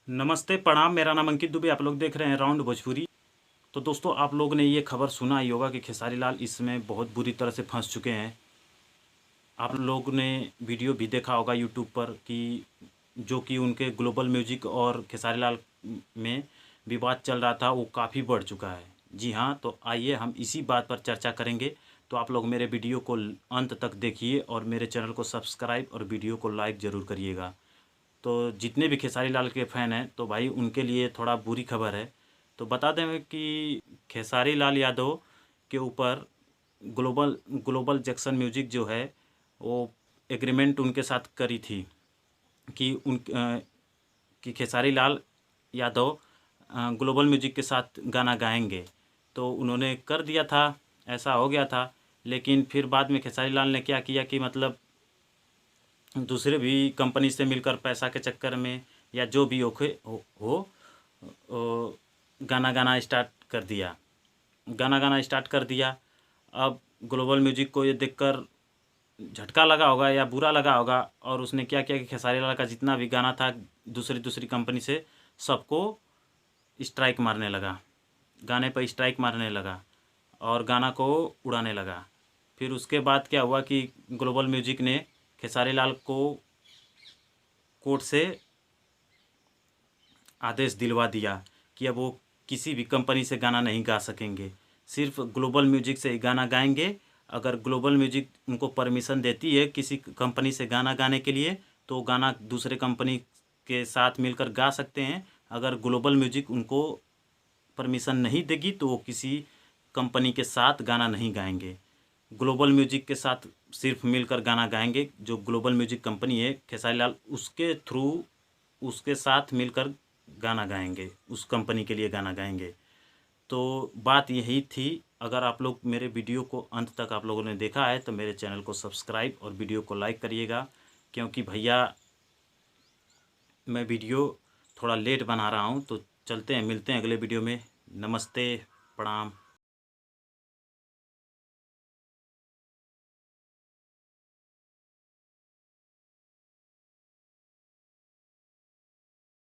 नमस्ते प्रणाम। मेरा नाम अंकित दुबे। आप लोग देख रहे हैं राउंड भोजपुरी। तो दोस्तों, आप लोग ने ये खबर सुना ही होगा कि खेसारी लाल इसमें बहुत बुरी तरह से फंस चुके हैं। आप लोग ने वीडियो भी देखा होगा यूट्यूब पर कि जो कि उनके ग्लोबल म्यूजिक और खेसारी लाल में विवाद चल रहा था, वो काफ़ी बढ़ चुका है। जी हाँ, तो आइए हम इसी बात पर चर्चा करेंगे। तो आप लोग मेरे वीडियो को अंत तक देखिए और मेरे चैनल को सब्सक्राइब और वीडियो को लाइक ज़रूर करिएगा। तो जितने भी खेसारी लाल के फ़ैन हैं, तो भाई उनके लिए थोड़ा बुरी खबर है। तो बता दें कि खेसारी लाल यादव के ऊपर ग्लोबल ग्लोबल जैक्सन म्यूजिक जो है, वो एग्रीमेंट उनके साथ करी थी कि कि खेसारी लाल यादव ग्लोबल म्यूजिक के साथ गाना गाएंगे। तो उन्होंने कर दिया था, ऐसा हो गया था। लेकिन फिर बाद में खेसारी लाल ने क्या किया कि मतलब दूसरे भी कंपनी से मिलकर पैसा के चक्कर में या जो भी हो गाना गाना स्टार्ट कर दिया। अब ग्लोबल म्यूजिक को ये देखकर झटका लगा होगा या बुरा लगा होगा, और उसने क्या किया कि खेसारी लाल का जितना भी गाना था दूसरी दूसरी कंपनी से, सबको स्ट्राइक मारने लगा, गाने पर स्ट्राइक मारने लगा और गाना को उड़ाने लगा। फिर उसके बाद क्या हुआ कि ग्लोबल म्यूजिक ने खेसारी लाल को कोर्ट से आदेश दिलवा दिया कि अब वो किसी भी कंपनी से गाना नहीं गा सकेंगे, सिर्फ ग्लोबल म्यूजिक से ही गाना गाएंगे। अगर ग्लोबल म्यूजिक उनको परमिशन देती है किसी कंपनी से गाना गाने के लिए, तो गाना दूसरे कंपनी के साथ मिलकर गा सकते हैं। अगर ग्लोबल म्यूजिक उनको परमिशन नहीं देगी तो वो किसी कंपनी के साथ गाना नहीं गाएंगे। ग्लोबल म्यूजिक के साथ सिर्फ मिलकर गाना गाएंगे। जो ग्लोबल म्यूजिक कंपनी है खेसारी लाल, उसके थ्रू उसके साथ मिलकर गाना गाएंगे, उस कंपनी के लिए गाना गाएंगे। तो बात यही थी। अगर आप लोग मेरे वीडियो को अंत तक आप लोगों ने देखा है तो मेरे चैनल को सब्सक्राइब और वीडियो को लाइक करिएगा, क्योंकि भैया मैं वीडियो थोड़ा लेट बना रहा हूँ। तो चलते हैं, मिलते हैं अगले वीडियो में। नमस्ते, प्रणाम।